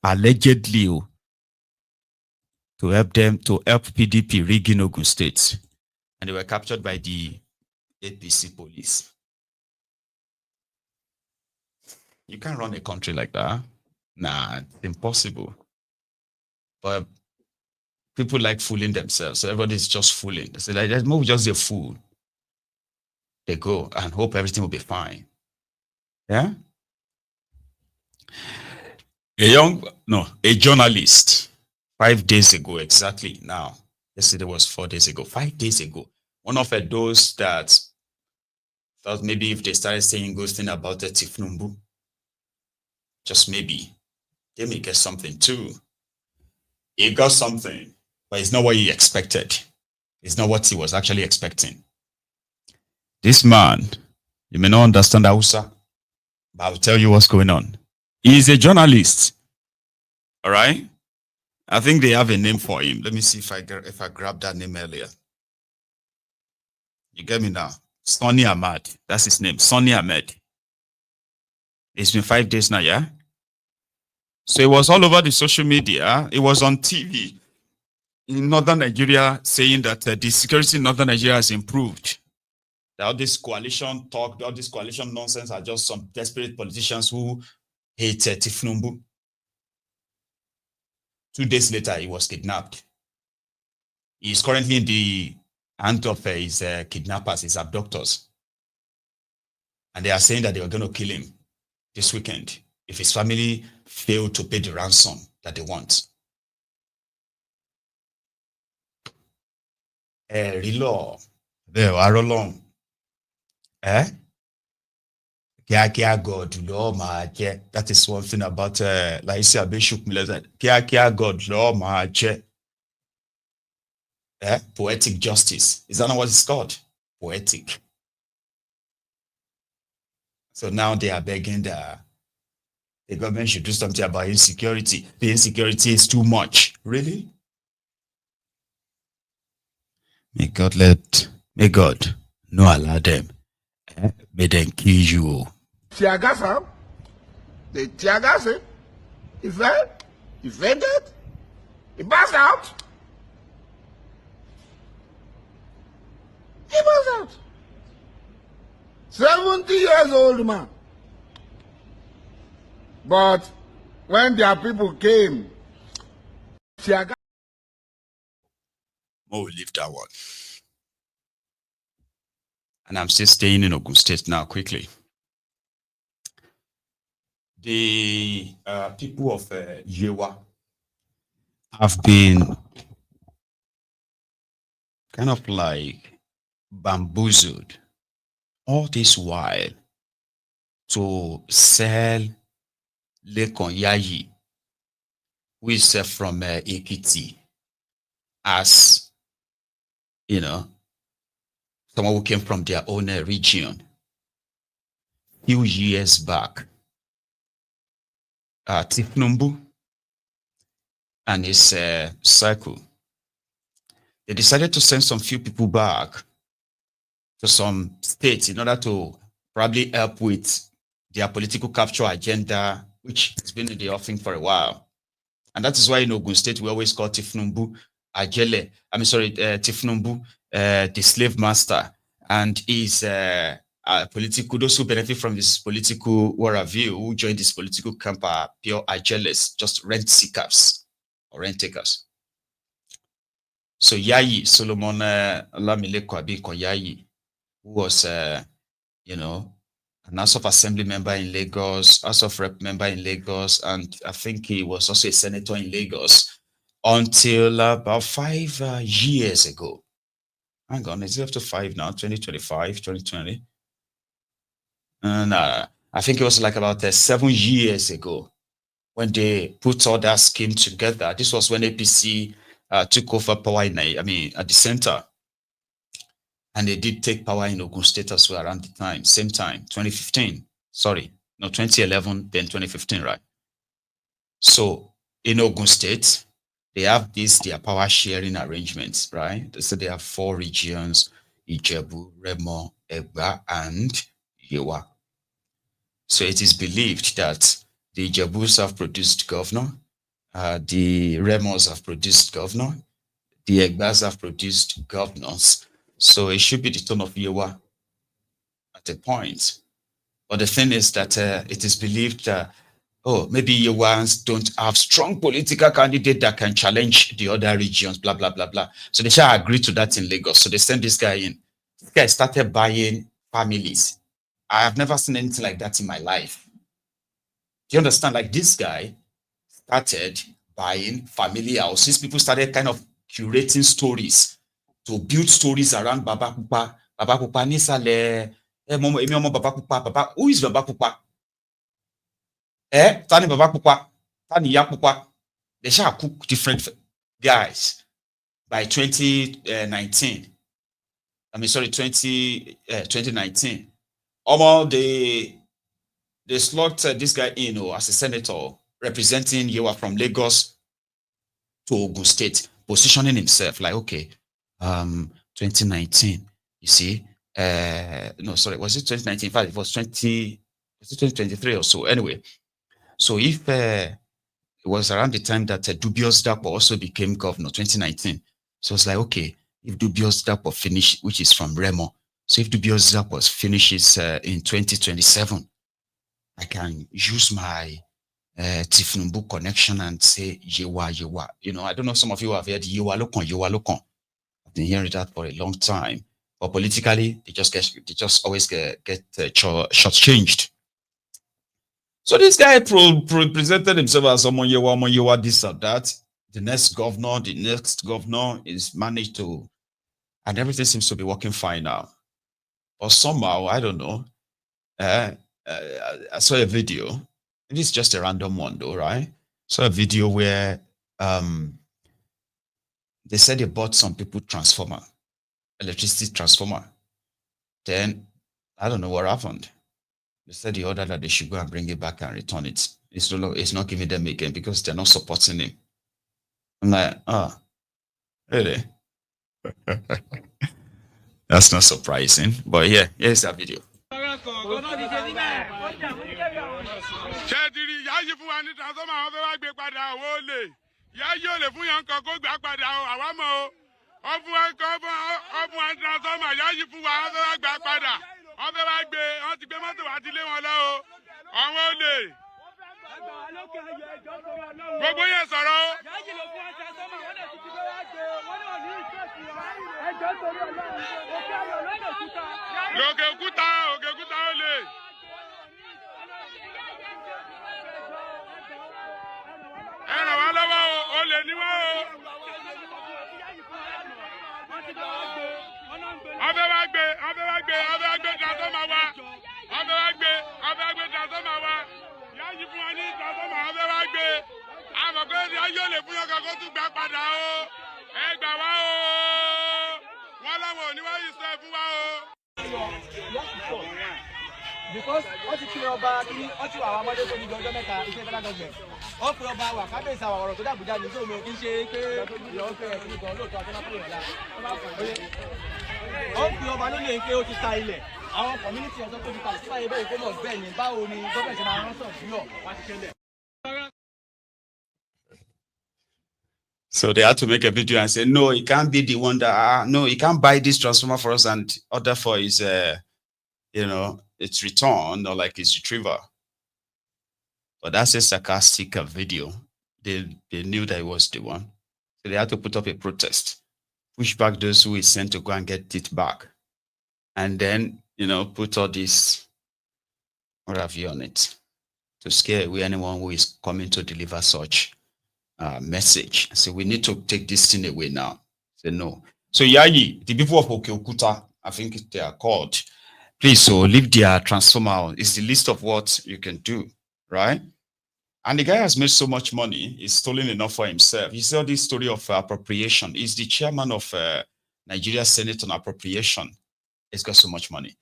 allegedly to help PDP rig in Ogun State. And they were captured by the APC police. You can't run a country like that. Nah, it's impossible. But people like fooling themselves. So everybody's just fooling. They say, like, there's more just a fool. They go and hope everything will be fine. Yeah? A journalist, 5 days ago, exactly now. Yesterday was 4 days ago. 5 days ago. One of those that thought maybe if they started saying good thing about the Tifnumbu, just maybe, they may get something too. He got something, but it's not what he expected. It's not what he was actually expecting. This man, you may not understand Hausa, but I'll tell you what's going on. He's a journalist. All right? I think they have a name for him. Let me see if I grabbed that name earlier. You get me now? Sonny Ahmad. That's his name. Sonny Ahmed. It's been 5 days now, yeah? So it was all over the social media. It was on TV in northern Nigeria saying that the security in northern Nigeria has improved. That all this coalition talk, all this coalition nonsense are just some desperate politicians who hate Tifnumbu. 2 days later, he was kidnapped. He is currently in the hand of his kidnappers, his abductors. And they are saying that they were going to kill him this weekend if his family failed to pay the ransom that they want. Rilo, Arolong. Kia God, Lord, my that is one thing about Laisia Bishop Miller. Kia God, Lord, my poetic justice. Is that not what it's called? Poetic. So now they are begging the government should do something about insecurity. The insecurity is too much. Really? May God no allow them. May them kill you. Tiagasa, they Tiagasa, he fell, he fainted, he passed out. He passed out. 70 years old man. But when their people came, Tiagasa. Oh, we'll leave that one. And I'm still staying in Ogun State now, quickly. The people of Yewa have been kind of like bamboozled all this while to sell Lekon Yayi, who is from Ekiti, as, someone who came from their own region. Few years back, Tifnumbu and his circle, they decided to send some few people back to some states in order to probably help with their political capture agenda, which has been in the offing for a while. And that is why in Ogun State, we always call Tifnumbu Tifnumbu, the slave master, and is political, those who benefit from this political worldview, who join this political camp are pure ajeles, just rent seekers or rent takers. So Yayi, Solomon Lamile Kwabi Yayi, who was, an House of Assembly member in Lagos, House of Rep member in Lagos, and I think he was also a senator in Lagos until about 5 years ago. Hang on, is it up to 5 now? 2025, 2020? And I think it was like about 7 years ago when they put all that scheme together. This was when APC took over power at the center. And they did take power in Ogun State as well around the time, same time, 2015. Sorry, no, 2011, then 2015, right? So in Ogun State, they have their power sharing arrangements, right? So they have 4 regions: Ijebu, Remo, Egba, and Yewa. So it is believed that the Ijebus have produced governor, The Remos have produced governor. The Egbas have produced governors. So it should be the tone of Yewa at a point. But the thing is that it is believed that, oh, maybe Yewans don't have strong political candidate that can challenge the other regions, blah, blah, blah, blah. So they shall agree to that in Lagos. So they sent this guy in. This guy started buying families. I have never seen anything like that in my life. Do you understand? Like this guy started buying family houses. People started kind of curating stories to build stories around Baba Pupa. Baba Pupa Nisale. Baba Pupa. Baba, who is Baba Pupa? Tani Baba Pupa. Tani Ya Pupa. They shall cook different guys by 2019. I mean, sorry, 2019. They slotted this guy in as a senator representing Yewa from Lagos to Ogun State, positioning himself like, okay, 2019, you see, no, sorry, was it 2019? In fact, it was 2023 or so. Anyway, so if it was around the time that Dubious Dapo also became governor, 2019. So it's like, okay, if Dubious Dapo finished, which is from Remo, so if Dubious Dapo finishes in 2027, I can use my Tifnumbu connection and say Yewa, Yewa. You know, I don't know, some of you have heard Yewa Lokon, Yewa Lokon. I've been hearing that for a long time. But politically, they just always get shortchanged. So this guy presented himself as someone Yewa, this or that. The next governor is managed to, and everything seems to be working fine now. But somehow, I don't know. I saw a video. This is just a random one, though, right? Saw a video where they said they bought some people electricity transformer. Then I don't know what happened. They said the order that they should go and bring it back and return it. It's not giving them again because they're not supporting him. I'm like, really? That's not surprising. But yeah, here's that video. Gbogbo yẹn sọ̀rọ̀. Òkè òkúta ó lè. Ẹ ràn wá lọ́wọ́ o, ó lè ní wọ́n o. Ọbẹ̀ wá gbé transformer wa. Ọbẹ̀ wá gbé transformer wa. Yáyí fún wa ní transformer, ọbẹ̀ wá gbé. Àmọ̀ pé yóò lè fún yọkàn kó tún gbà padà o. Ẹ gbà wá o. Wọ́n láwọn ò ní wáyé sọ ẹ fún wa o. Because wọ́n ti kiri ọba kí wọ́n ti wà àwọn ọmọdé tó ní ọjọ́ mẹ́ta iṣẹ́ federal government. Wọ́n pe ọba wà kábíyèsí àwọn ọ̀rọ̀ tó dàbújá ní sóòmù kí n ṣe pé ìyàwó pé ẹ̀sìn kan lóòótọ́ àti ọmọ ìyọ̀lá. Wọ́n pe ọba lónìí pé ó ti ta ilẹ̀. Àwọn community ọ̀sán tó ti ta sípàyè bẹ́ẹ̀ kó mọ̀ bẹ́ẹ̀ ni báwo ni gọ́ọ̀mẹ̀ntì ṣe máa ránṣọ̀ fúyọ̀ wá ti ṣẹlẹ̀. So they had to make a video and say, no, it can't be the one that, no, he can't buy this transformer for us and order for his, its return or like his retrieval. But that's a sarcastic video. They knew that it was the one. So they had to put up a protest, push back those who is sent to go and get it back. And then, put all this, what have you on it, to scare away anyone who is coming to deliver such message. So we need to take this thing away now. Say no. So Yayi, the people of Okeokuta, I think they are called. Please, so leave their transformer. It's the list of what you can do, right? And the guy has made so much money. He's stolen enough for himself. You saw this story of appropriation. He's the chairman of Nigeria Senate on appropriation. He's got so much money.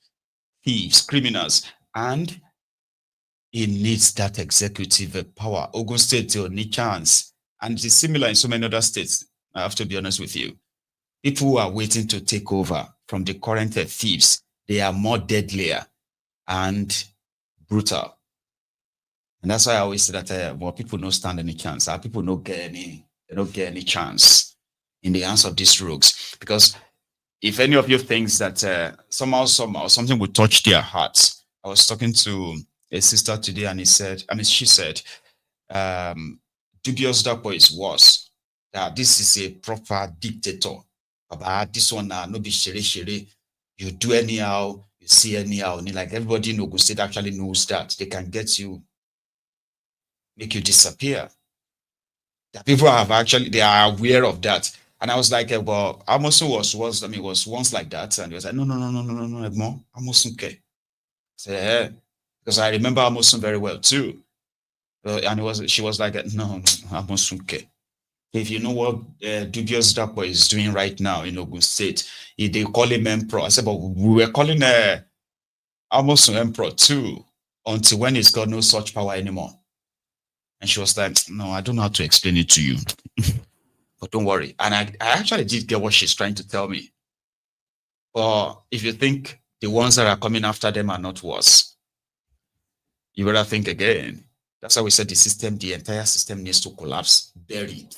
Thieves, criminals, and he needs that executive power. Ogun State will need chance. And it is similar in so many other states, I have to be honest with you. People who are waiting to take over from the current thieves, they are more deadlier and brutal. And that's why I always say that more people don't stand any chance. Our people don't get any chance in the hands of these rogues. Because if any of you thinks that somehow something will touch their hearts. I was talking to a sister today, and she said, dubious Dapo is worse. That this is a proper dictator. About this one now, no be shere. You do anyhow, you see anyhow. And like everybody in Ogun State actually knows that they can get you, make you disappear. That people they are aware of that. And I was like, well, Amosun was once like that. And he was like, no, Egmont, Amosun ke. I said, because I remember Amosun very well too. And she was like, no, Amosun ke. If you know what Dubious Dapo is doing right now in Ogun State, they call him Emperor. I said, but we were calling Amosun Emperor too, until when he's got no such power anymore. And she was like, no, I don't know how to explain it to you. But don't worry. And I actually did get what she's trying to tell me. But if you think the ones that are coming after them are not worse, you better think again. That's why we said the entire system needs to collapse, buried.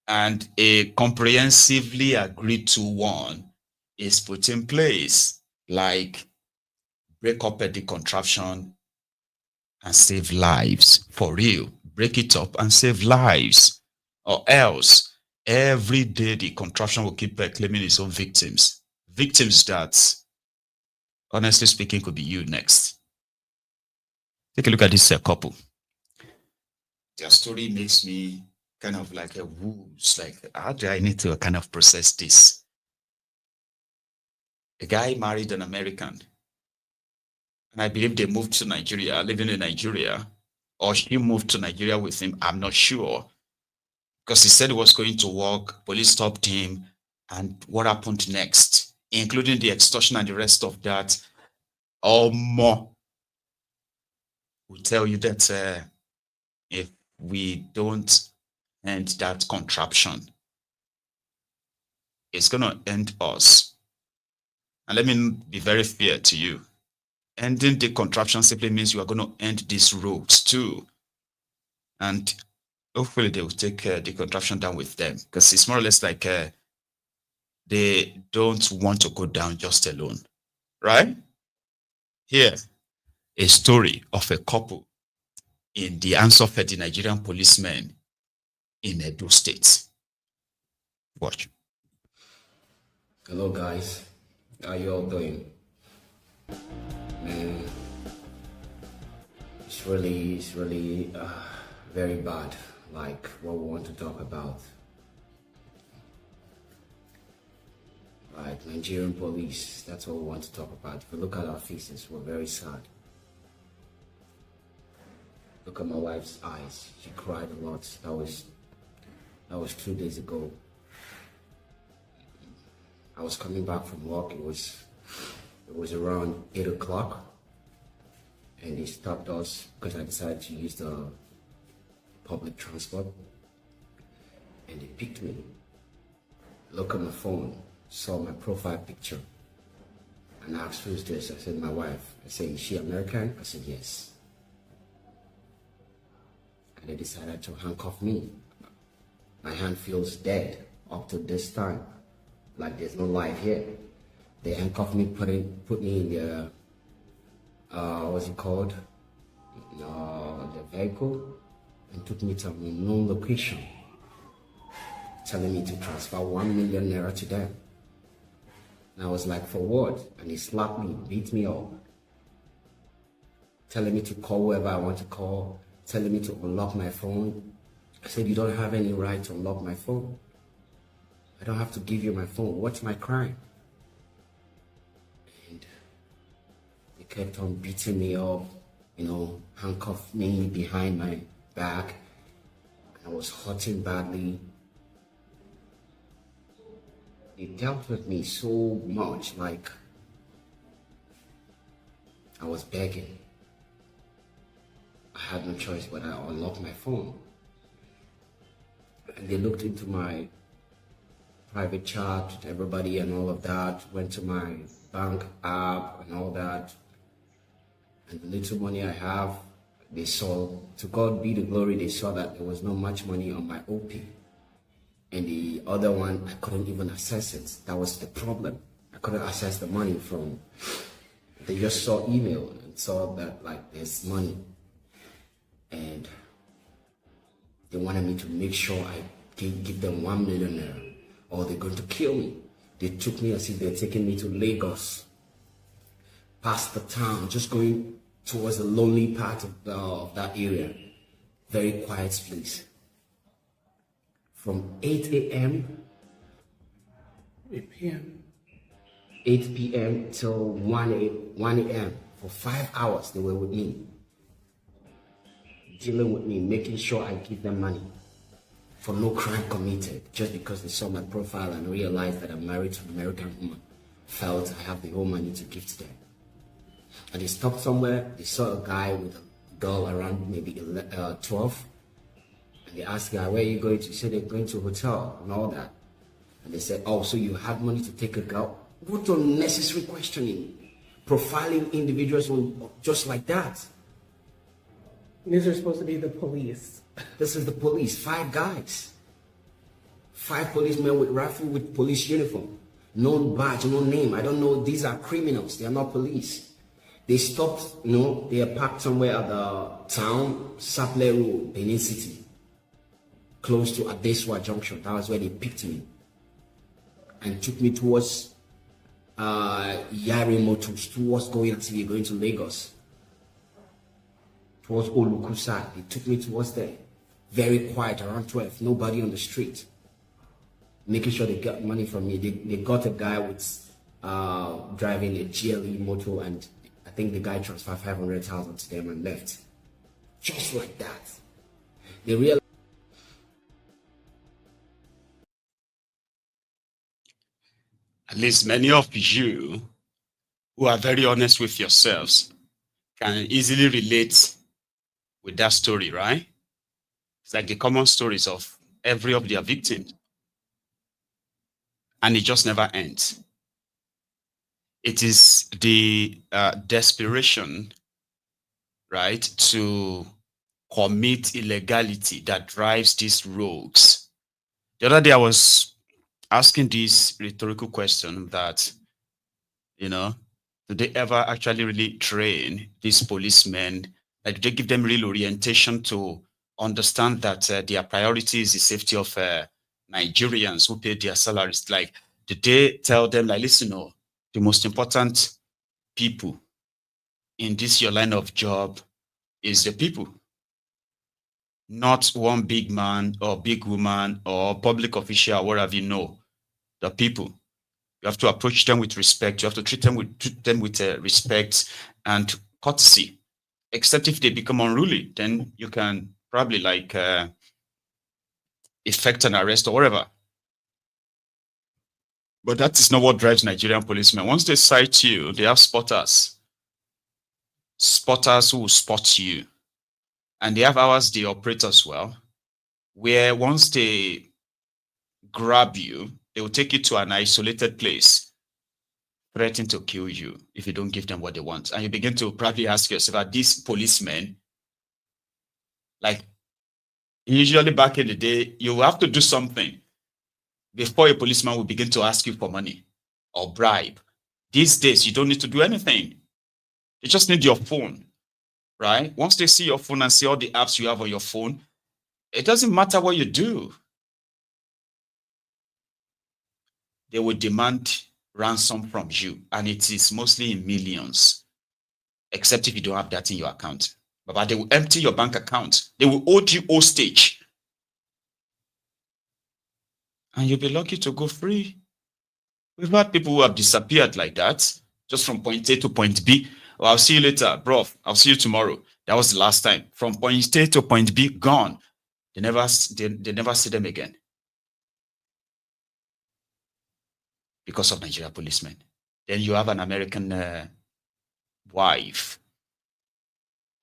And a comprehensively agreed to one is put in place, like break up the contraption and save lives. For real, break it up and save lives. Or else, every day the contraption will keep claiming its own victims. Victims that, honestly speaking, could be you next. Take a look at this couple. Their story makes me kind of like a wooz. Like, how do I need to kind of process this? The guy married an American. And I believe they moved to Nigeria, living in Nigeria. Or she moved to Nigeria with him. I'm not sure. Because he said he was going to work. Police stopped him. And what happened next? Including the extortion and the rest of that. Or more. Will tell you that if we don't end that contraption, it's going to end us. And let me be very fair to you. Ending the contraption simply means you are going to end these roads too. And hopefully they will take the contraption down with them, because it's more or less like they don't want to go down just alone, right? Here, a story of a couple in the hands of the Nigerian policemen in Edo State. Watch. Hello guys, how you all doing? Man, it's really very bad, like what we want to talk about. Right, Nigerian police, that's what we want to talk about. If you look at our faces, we're very sad. Look at my wife's eyes, she cried a lot. That was 2 days ago. I was coming back from work, it was around 8 o'clock, and they stopped us because I decided to use the public transport, and they picked me. Look at my phone, saw my profile picture, and asked who's this. I said my wife. I said, is she American? I said yes. And they decided to handcuff me. My hand feels dead up to this time, like there's no life here. They handcuffed me, put me in the what's it called, the vehicle, and took me to an unknown location, telling me to transfer 1 million naira to them. And I was like, for what? And he slapped me, beat me up, telling me to call whoever I want to call, telling me to unlock my phone. I said, you don't have any right to unlock my phone. I don't have to give you my phone. What's my crime? And they kept on beating me up, handcuffed me behind my back. I was hurting badly. They dealt with me so much, like I was begging. I had no choice, but I unlocked my phone. And they looked into my private chat, everybody and all of that, went to my bank app and all that. And the little money I have, they saw, to God be the glory, they saw that there was not much money on my OP. And the other one, I couldn't even access it. That was the problem. I couldn't access the money from, they just saw email and saw that like there's money. And they wanted me to make sure I give them 1 million naira or they're going to kill me. They took me as if they're taking me to Lagos, past the town, just going towards the lonely part of that area. Very quiet place. From 8 a.m. 8 p.m. 8 p.m. till 1 a.m. For 5 hours they were with me, dealing with me, making sure I give them money for no crime committed, just because they saw my profile and realized that I'm married to an American woman, felt I have the whole money to give to them. And they stopped somewhere, they saw a guy with a girl around maybe 12, and they asked the guy, where are you going to? He said they're going to a hotel and all that. And they said, oh, so you have money to take a girl? What unnecessary questioning, profiling individuals just like that. These are supposed to be the police. This is the police, 5 guys. 5 policemen with rifle with police uniform. No badge, no name. I don't know, these are criminals, they are not police. They stopped, they are parked somewhere at the town, Saple Road, Benin City. Close to Adeswa Junction. That was where they picked me. And took me towards Yari Motors, towards going to Lagos. Towards Olukusa. They took me towards there. Very quiet, around 12. Nobody on the street. Making sure they got money from me. They got a guy with driving a GLE motor, and I think the guy transferred 500,000 to them and left. Just like that. They realized. At least many of you who are very honest with yourselves can easily relate with that story, right? It's like the common stories of every of their victims. And it just never ends. It is the desperation, right, to commit illegality that drives these rogues. The other day I was asking this rhetorical question that, do they ever actually really train these policemen? Like, do they give them real orientation to understand that their priority is the safety of Nigerians who pay their salaries? Like, did they tell them, like, listen, the most important people in this your line of job is the people, not one big man or big woman or public official or whatever, the people. You have to approach them with respect. You have to treat them with respect and courtesy. Except if they become unruly, then you can probably effect an arrest or whatever. But that is not what drives Nigerian policemen. Once they sight you, they have spotters. Spotters who will spot you. And they have hours they operate as well, where once they grab you, they will take you to an isolated place, threatening to kill you if you don't give them what they want. And you begin to probably ask yourself, are these policemen, like, usually back in the day, you have to do something before a policeman will begin to ask you for money or bribe. These days, you don't need to do anything. You just need your phone, right? Once they see your phone and see all the apps you have on your phone, it doesn't matter what you do. They will demand ransom from you, and it is mostly in millions, except if you don't have that in your account. But they will empty your bank account. They will hold you hostage. And you'll be lucky to go free. We've had people who have disappeared like that, just from point A to point B. Well, I'll see you later, bro. I'll see you tomorrow. That was the last time. From point A to point B, gone. They never see them again. Because of Nigerian policemen. Then you have an American wife.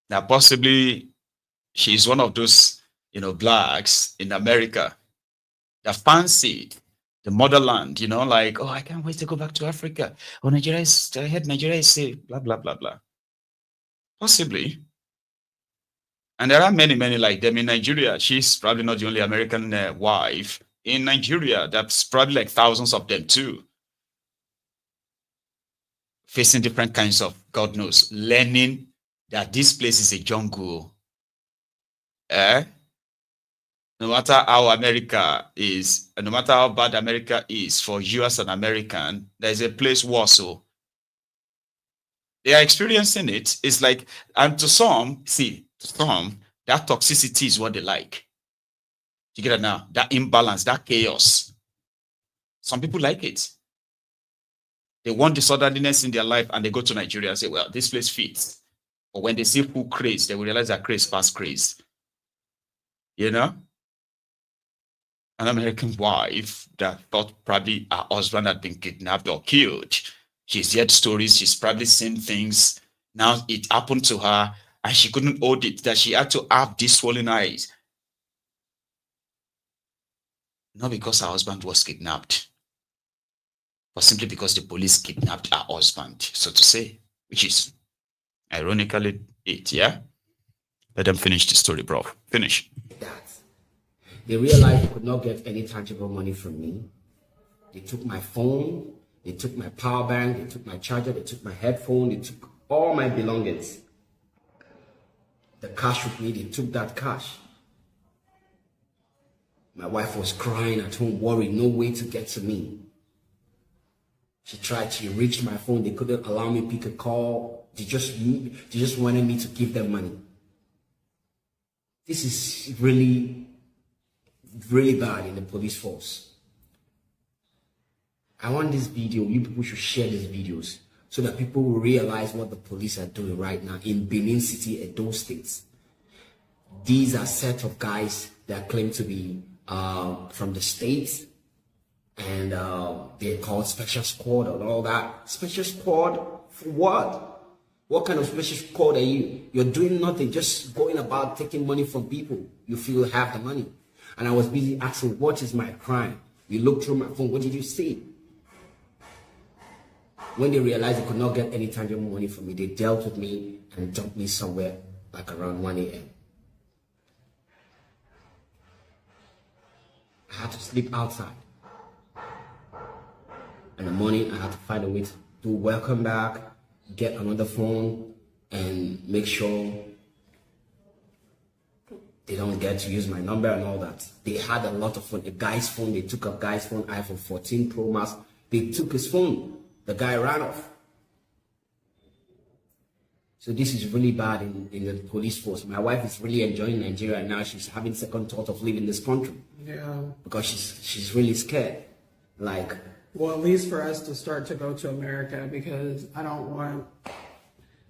Now, possibly she's one of those, blacks in America that fancied the motherland, like, oh, I can't wait to go back to Africa. Oh, I heard Nigeria is safe, blah, blah, blah, blah. Possibly. And there are many, many like them in Nigeria. She's probably not the only American wife. In Nigeria, there's probably like thousands of them too. Facing different kinds of, God knows, learning that this place is a jungle. No matter how America is, no matter how bad America is for you as an American, there's a place Warsaw. They are experiencing it. It's like, and to some, that toxicity is what they like. You get it now? That imbalance, that chaos. Some people like it. They want disorderliness in their life and they go to Nigeria and say, well, this place fits. But when they see full craze, they will realize that craze past craze. You know? An American wife that thought probably her husband had been kidnapped or killed. She's heard stories, she's probably seen things. Now it happened to her and she couldn't hold it, that she had to have these swollen eyes. Not because her husband was kidnapped, but simply because the police kidnapped her husband, so to say, which is ironically it, yeah? Let them finish the story, bro. Finish. That. They realized they could not get any tangible money from me. They took my phone, they took my power bank, they took my charger, they took my headphone, they took all my belongings. The cash with me, they took that cash. My wife was crying at home, worried, no way to get to me. She reached my phone, they couldn't allow me to pick a call. They just wanted me to give them money. This is really, really bad in the police force. I want this video, you people should share these videos so that people will realize what the police are doing right now in Benin City, Edo State. These are a set of guys that claim to be from the States, and they're called Special Squad and all that. Special Squad for what? What kind of special squad are you? You're doing nothing, just going about taking money from people. You feel you have the money. And I was busy asking, what is my crime? You look through my phone, what did you see? When they realized they could not get any tangible money from me, they dealt with me and dumped me somewhere like around 1 a.m. I had to sleep outside. In the morning, I had to find a way to do welcome back, get another phone, and make sure they don't get to use my number and all that. They had a lot of phone. A guy's phone, they took a guy's phone, iPhone 14 Pro Max. They took his phone. The guy ran off. So this is really bad in the police force. My wife is really enjoying Nigeria now. She's having second thought of leaving this country. Yeah. Because she's really scared. Like, well, at least for us to start to go to America, because I don't want,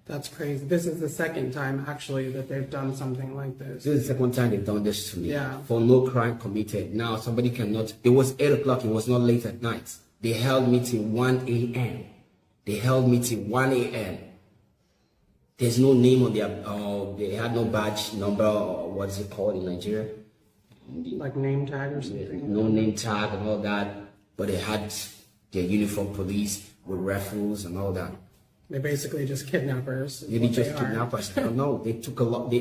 that's crazy. This is the second time actually that they've done something like this. This is the second time they've done this to me. Yeah. For no crime committed. Now somebody cannot, it was 8 o'clock, it was not late at night. They held me till 1 a.m. They held me till 1 a.m. There's no name on their, they had no badge number, or what is it called in Nigeria? Like name tag or something? No name tag and all that, but they had their uniform police with rifles and all that. They're basically just kidnappers. Maybe just kidnappers. I don't know. They took a lot. They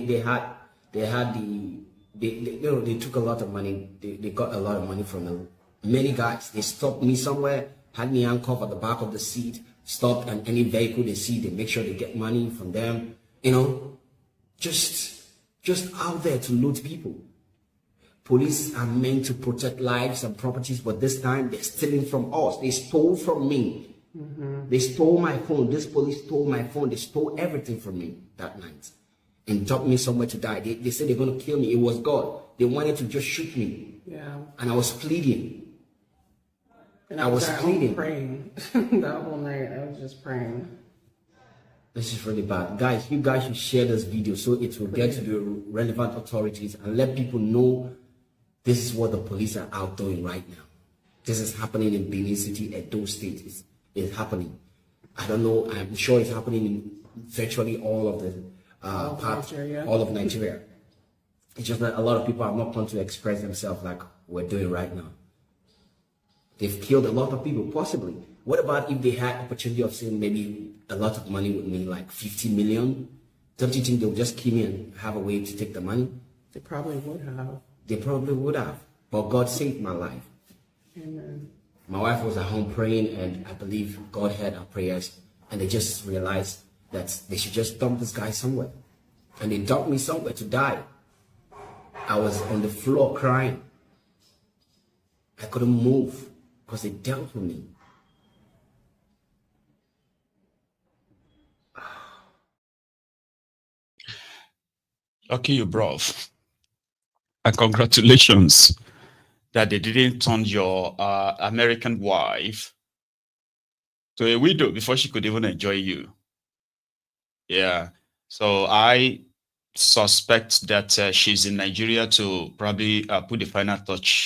took a lot of money. They got a lot of money from them. Many guys. They stopped me somewhere, had me handcuffed at the back of the seat, stopped, and any vehicle they see, they make sure they get money from them. You know, just out there to loot people. Police are meant to protect lives and properties, but this time they're stealing from us. They stole from me. Mm-hmm. They stole my phone. This police stole my phone. They stole everything from me that night and dumped me somewhere to die. They said they're going to kill me. It was God. They wanted to just shoot me. Yeah. And I was pleading. And I was pleading. Praying. That whole night, I was just praying. This is really bad. Guys, you guys should share this video so it will get to the relevant authorities and let people know this is what the police are out doing right now. This is happening in Benin City, Edo State. It's happening. I don't know. I'm sure it's happening in virtually all of the all of Nigeria. It's just that a lot of people are not going to express themselves like we're doing right now. They've killed a lot of people, possibly. What about if they had opportunity of saying maybe a lot of money with me, like 50 million? Don't you think they'll just kill me and have a way to take the money? They probably would have. They probably would have. But God saved my life. Amen. My wife was at home praying, and I believe God heard our prayers, and they just realized that they should just dump this guy somewhere. And they dumped me somewhere to die. I was on the floor crying. I couldn't move because they dealt with me. Lucky you, bro. And congratulations that they didn't turn your American wife to a widow before she could even enjoy you. Yeah. So I suspect that she's in Nigeria to probably put the final touch